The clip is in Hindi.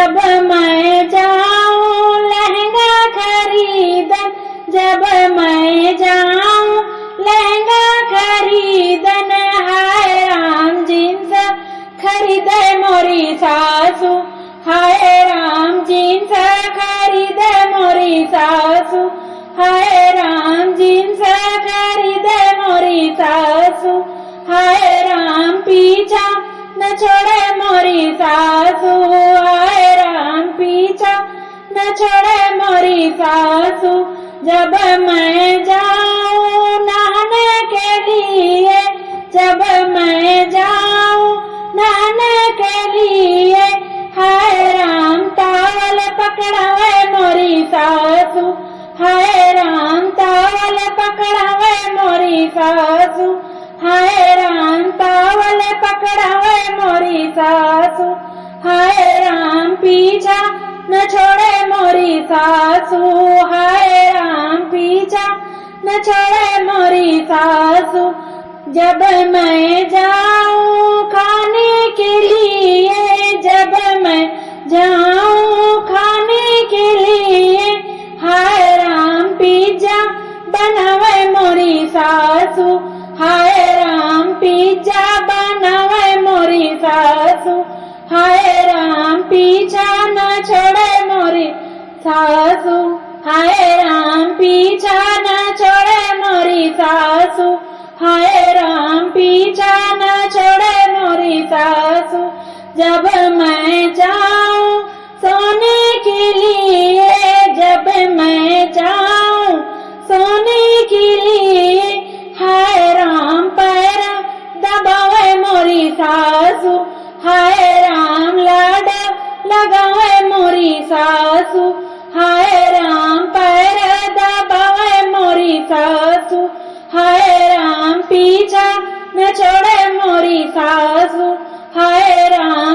जब मैं जाऊं लहंगा खरीदन, जब मैं जाऊं लहंगा खरीदन, हाय राम जीन्स खरीदे मोरी सासू, हाय राम जीन्स खरीदे मोरी सासू, हाय राम जीन्स खरीदे मोरी सासू, हाय राम पीछा न छोड़े मोरी सासू, हाय राम पीछा न छोड़े मोरी सासू। जब मैं जाऊं नहाने के लिए, जब मैं जाऊं नहाने के लिए, हाय राम टावल पकड़ावे मोरी सासू, हाय राम टावल पकड़ावे मोरी सासू, हाय राम टावल पकड़ावे मोरी सासू, हाय राम पीछा न छोड़े मोरी सासू, हाय राम पीछा न छोड़े मोरी सासू। जब मैं जाऊं खाने के लिए, जब मैं जाऊं खाने के लिए, हाय राम पिज्जा बनावे मोरी सासू, हाय राम पिज्जा बनावे मोरी सासू, हाय राम पीछा न छोड़े मोरी सासू, हाय राम पीछा न छोड़े मोरी सासू, हाय राम पीछा न छोड़े मोरी सासू। जब मैं जाऊं सोने के लिए, जब मैं जाऊं सोने के लिए, हाय राम पैर दबावे मोरी सासू, हाय राम लाड लगावे मोरी सासू, हाय राम पैर दबावे मोरी सासू, हाय राम पीछा न छोड़े मोरी सासू, हाय राम